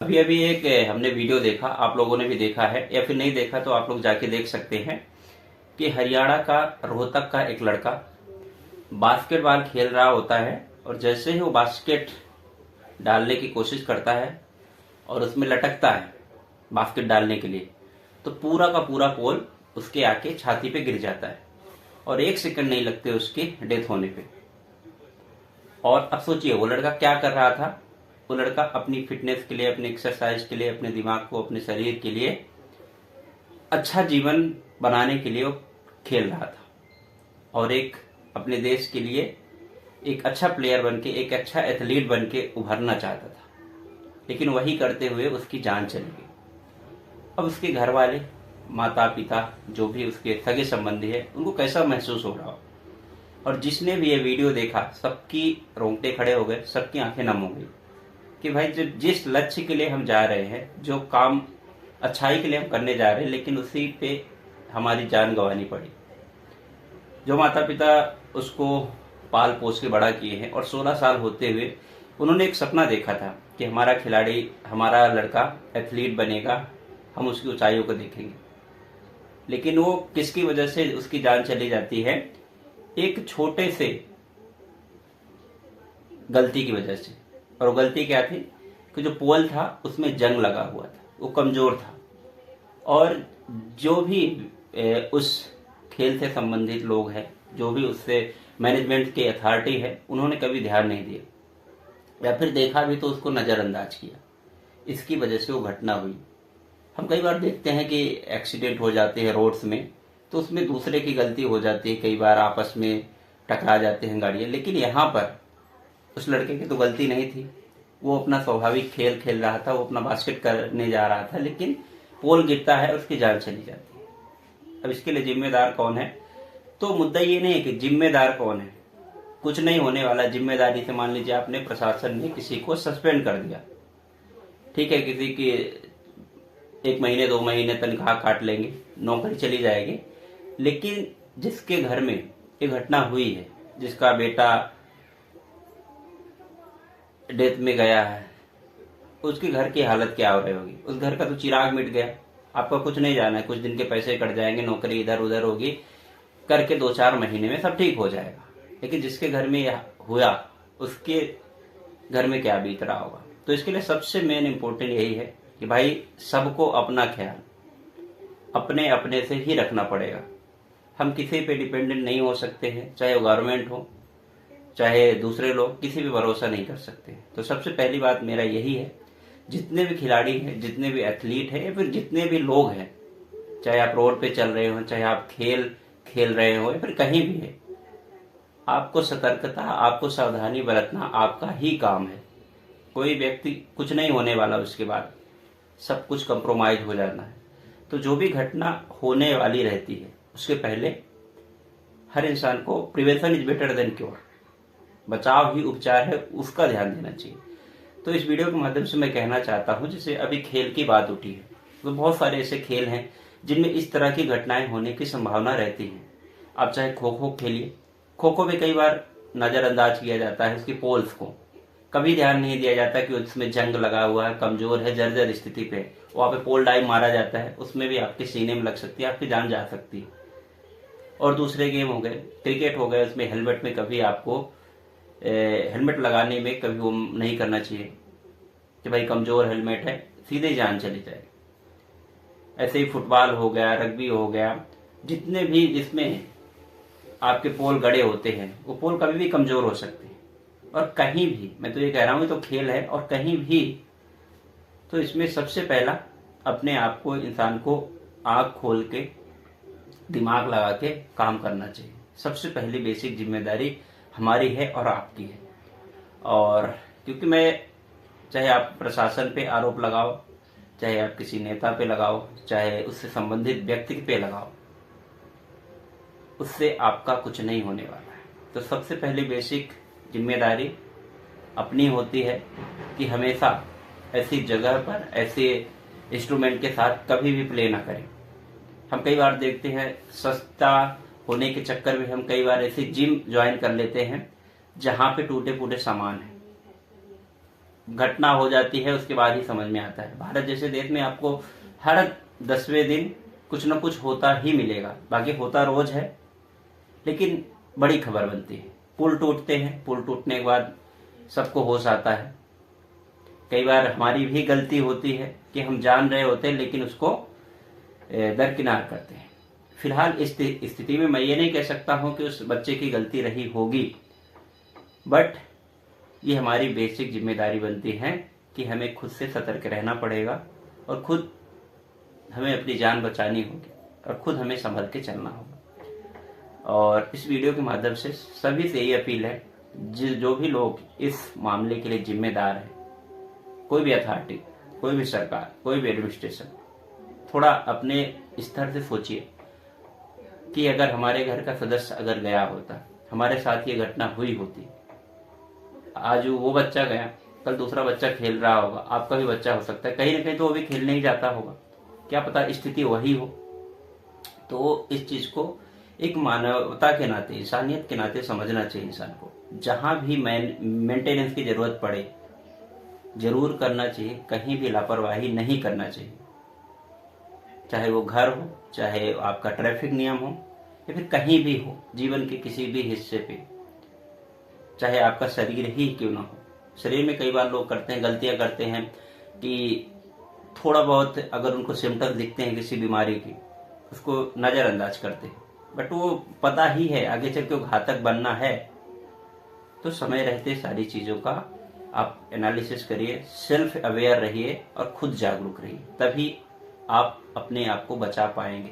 अभी अभी एक हमने वीडियो देखा, आप लोगों ने भी देखा है या फिर नहीं देखा तो आप लोग जाके देख सकते हैं कि हरियाणा का रोहतक का एक लड़का बास्केटबॉल खेल रहा होता है और जैसे ही वो बास्केट डालने की कोशिश करता है और उसमें लटकता है बास्केट डालने के लिए, तो पूरा का पूरा पोल उसके आके छाती पे गिर जाता है और एक सेकंड नहीं लगते उसकी डेथ होने पे। और अब सोचिए वो लड़का क्या कर रहा था। वो लड़का अपनी फिटनेस के लिए, अपनी एक्सरसाइज के लिए, अपने दिमाग को, अपने शरीर के लिए अच्छा जीवन बनाने के लिए वो खेल रहा था और एक अपने देश के लिए एक अच्छा प्लेयर बन के, एक अच्छा एथलीट बन के उभरना चाहता था। लेकिन वही करते हुए उसकी जान चली गई। अब उसके घर वाले, माता पिता, जो भी उसके सगे संबंधी है, उनको कैसा महसूस हो रहा हो। और जिसने भी ये वीडियो देखा सबकी रोंगटे खड़े हो गए, सबकी आंखें नम हो गई कि भाई जो जिस लक्ष्य के लिए हम जा रहे हैं, जो काम अच्छाई के लिए हम करने जा रहे हैं, लेकिन उसी पे हमारी जान गंवानी पड़ी। जो माता पिता उसको पाल पोस के बड़ा किए हैं और 16 साल होते हुए उन्होंने एक सपना देखा था कि हमारा खिलाड़ी, हमारा लड़का एथलीट बनेगा, हम उसकी ऊंचाइयों को देखेंगे। लेकिन वो किसकी वजह से उसकी जान चली जाती है? एक छोटे से गलती की वजह से। और वो गलती क्या थी कि जो पोल था उसमें जंग लगा हुआ था, वो कमजोर था। और जो भी उस खेल से संबंधित लोग हैं, जो भी उससे मैनेजमेंट की अथॉरिटी है, उन्होंने कभी ध्यान नहीं दिया या फिर देखा भी तो उसको नज़रअंदाज किया। इसकी वजह से वो घटना हुई। हम कई बार देखते हैं कि एक्सीडेंट हो जाते हैं रोड्स में, तो उसमें दूसरे की गलती हो जाती है, कई बार आपस में टकरा जाते हैं गाड़ियाँ। लेकिन यहाँ पर उस लड़के की तो गलती नहीं थी। वो अपना स्वाभाविक खेल खेल रहा था, वो अपना बास्केट करने जा रहा था, लेकिन पोल गिरता है, उसकी जान चली जाती है। अब इसके लिए जिम्मेदार कौन है? तो मुद्दा ये नहीं है कि जिम्मेदार कौन है, कुछ नहीं होने वाला। जिम्मेदारी से मान लीजिए आपने, प्रशासन ने किसी को सस्पेंड कर दिया, ठीक है, किसी की 1 महीने 2 महीने तनख्वाह काट लेंगे, नौकरी चली जाएगी। लेकिन जिसके घर में ये घटना हुई है, जिसका बेटा डेथ में गया है, उसके घर की हालत क्या हो रही होगी? उस घर का तो चिराग मिट गया। आपका कुछ नहीं जाना है, कुछ दिन के पैसे कट जाएंगे, नौकरी इधर उधर होगी, करके 2-4 महीने में सब ठीक हो जाएगा। लेकिन जिसके घर में यह हुआ, उसके घर में क्या बीत रहा होगा? तो इसके लिए सबसे मेन इंपॉर्टेंट यही है कि भाई सबको अपना ख्याल अपने अपने से ही रखना पड़ेगा। हम किसी पे डिपेंडेंट नहीं हो सकते हैं, चाहे वो गवर्नमेंट हो, चाहे दूसरे लोग, किसी पे भरोसा नहीं कर सकते। तो सबसे पहली बात मेरा यही है, जितने भी खिलाड़ी हैं, जितने भी एथलीट हैं, या फिर जितने भी लोग हैं, चाहे आप रोड पे चल रहे हो, चाहे आप खेल खेल रहे हो, या फिर कहीं भी है, आपको सतर्कता, आपको सावधानी बरतना आपका ही काम है। कोई व्यक्ति, कुछ नहीं होने वाला, उसके बाद सब कुछ कंप्रोमाइज हो जाना है। तो जो भी घटना होने वाली रहती है, उसके पहले हर इंसान को prevention is better than cure, बचाव ही उपचार है, उसका ध्यान देना चाहिए। तो इस वीडियो के माध्यम से मैं कहना चाहता हूं, जैसे अभी खेल की बात उठी है, तो बहुत सारे ऐसे खेल हैं जिनमें इस तरह की घटनाएं होने की संभावना रहती है। आप चाहे खो खो खेलिए, खो खो में कई बार नज़रअंदाज किया जाता है उसकी पोल्स को, कभी ध्यान नहीं दिया जाता कि उसमें जंग लगा हुआ है, कमजोर है, जर्जर स्थिति पे, वहाँ पे पोल डाइव मारा जाता है, उसमें भी आपके सीने में लग सकती है, आपकी जान जा सकती है। और दूसरे गेम हो गए, क्रिकेट हो गए, उसमें हेलमेट में कभी आपको हेलमेट लगाने में कभी वो नहीं करना चाहिए कि भाई कमजोर हेलमेट है, सीधे जान चली जाए। ऐसे ही फुटबॉल हो गया, रग्बी हो गया, जितने भी जिसमें आपके पोल गड़े होते हैं, वो पोल कभी भी कमजोर हो सकते हैं। और कहीं भी, मैं तो ये कह रहा हूँ, तो खेल है और कहीं भी, तो इसमें सबसे पहला अपने आप को, इंसान को आँख खोल के, दिमाग लगा के काम करना चाहिए। सबसे पहली बेसिक जिम्मेदारी हमारी है और आपकी है। और क्योंकि मैं, चाहे आप प्रशासन पे आरोप लगाओ, चाहे आप किसी नेता पे लगाओ, चाहे उससे संबंधित व्यक्ति पे लगाओ, उससे आपका कुछ नहीं होने वाला है। तो सबसे पहली बेसिक जिम्मेदारी अपनी होती है कि हमेशा ऐसी जगह पर, ऐसे इंस्ट्रूमेंट के साथ कभी भी प्ले ना करें। हम कई बार देखते हैं, सस्ता होने के चक्कर में हम कई बार ऐसी जिम ज्वाइन कर लेते हैं जहां पे टूटे फूटे सामान है, घटना हो जाती है उसके बाद ही समझ में आता है। भारत जैसे देश में आपको हर 10वें दिन कुछ न कुछ होता ही मिलेगा, बाकी होता रोज है, लेकिन बड़ी खबर बनती है। पुल टूटते हैं, पुल टूटने के बाद सबको होश आता है। कई बार हमारी भी गलती होती है कि हम जान रहे होते हैं लेकिन उसको दरकिनार करते हैं। फिलहाल इस स्थिति में मैं ये नहीं कह सकता हूं कि उस बच्चे की गलती रही होगी, बट ये हमारी बेसिक जिम्मेदारी बनती है कि हमें खुद से सतर्क रहना पड़ेगा और खुद हमें अपनी जान बचानी होगी और खुद हमें संभल के चलना होगा। और इस वीडियो के माध्यम से सभी से ये अपील है, जो भी लोग इस मामले के लिए जिम्मेदार है, कोई भी अथॉरिटी, कोई भी सरकार, कोई भी एडमिनिस्ट्रेशन, थोड़ा अपने स्तर से सोचिए कि अगर हमारे घर का सदस्य अगर गया होता, हमारे साथ ये घटना हुई होती, आज वो बच्चा गया, कल दूसरा बच्चा खेल रहा होगा, आपका भी बच्चा हो सकता है, कहीं ना कहीं तो वो भी खेलने ही जाता होगा, क्या पता स्थिति वही हो। तो इस चीज को एक मानवता के नाते, इंसानियत के नाते समझना चाहिए इंसान को। जहां भी मेंटेनेंस की जरूरत पड़े जरूर करना चाहिए, कहीं भी लापरवाही नहीं करना चाहिए, चाहे वो घर हो, चाहे आपका ट्रैफिक नियम हो, या फिर कहीं भी हो, जीवन के किसी भी हिस्से पे, चाहे आपका शरीर ही क्यों ना हो। शरीर में कई बार लोग करते हैं, गलतियां करते हैं कि थोड़ा बहुत अगर उनको सिम्टम्स दिखते हैं किसी बीमारी की, उसको नजरअंदाज करते हैं, बट वो पता ही है आगे चल के वो घातक बनना है। तो समय रहते सारी चीजों का आप एनालिसिस करिए, सेल्फ अवेयर रहिए और खुद जागरूक रहिए, तभी आप अपने आप को बचा पाएंगे।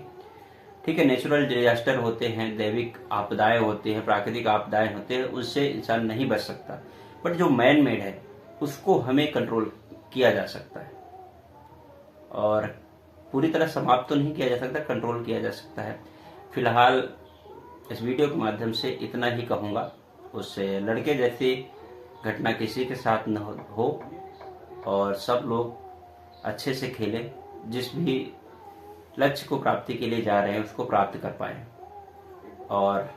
ठीक है, नेचुरल डिजास्टर होते हैं, दैविक आपदाएं होती हैं, प्राकृतिक आपदाएं होते हैं, उससे इंसान नहीं बच सकता, बट जो मैन मेड है उसको हमें कंट्रोल किया जा सकता है, और पूरी तरह समाप्त तो नहीं किया जा सकता, कंट्रोल किया जा सकता है। फिलहाल इस वीडियो के माध्यम से इतना ही कहूँगा, उससे लड़के जैसी घटना किसी के साथ न हो और सब लोग अच्छे से खेलें, जिस भी लक्ष्य को प्राप्ति के लिए जा रहे हैं उसको प्राप्त कर पाएं, और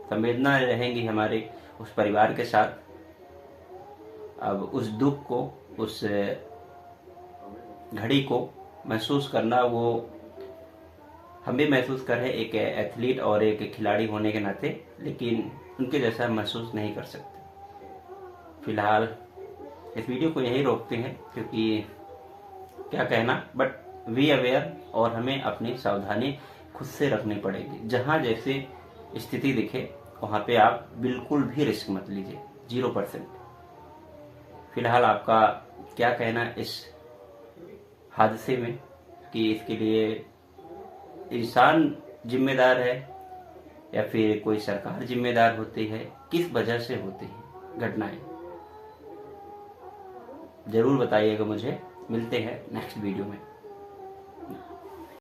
संवेदना रहेंगी हमारे उस परिवार के साथ। अब उस दुख को, उस घड़ी को महसूस करना, वो हम भी महसूस कर रहे हैं एक एथलीट और एक खिलाड़ी होने के नाते, लेकिन उनके जैसा महसूस नहीं कर सकते। फिलहाल इस वीडियो को यही रोकते हैं, क्योंकि क्या कहना, बट वी अवेयर, और हमें अपनी सावधानी खुद से रखनी पड़ेगी। जहां जैसे स्थिति दिखे वहां पे आप बिल्कुल भी रिस्क मत लीजिए, 0%। फिलहाल आपका क्या कहना इस हादसे में, कि इसके लिए इंसान जिम्मेदार है या फिर कोई सरकार जिम्मेदार होती है, किस वजह से होती है घटनाएं, जरूर बताइएगा मुझे। मिलते हैं नेक्स्ट वीडियो में।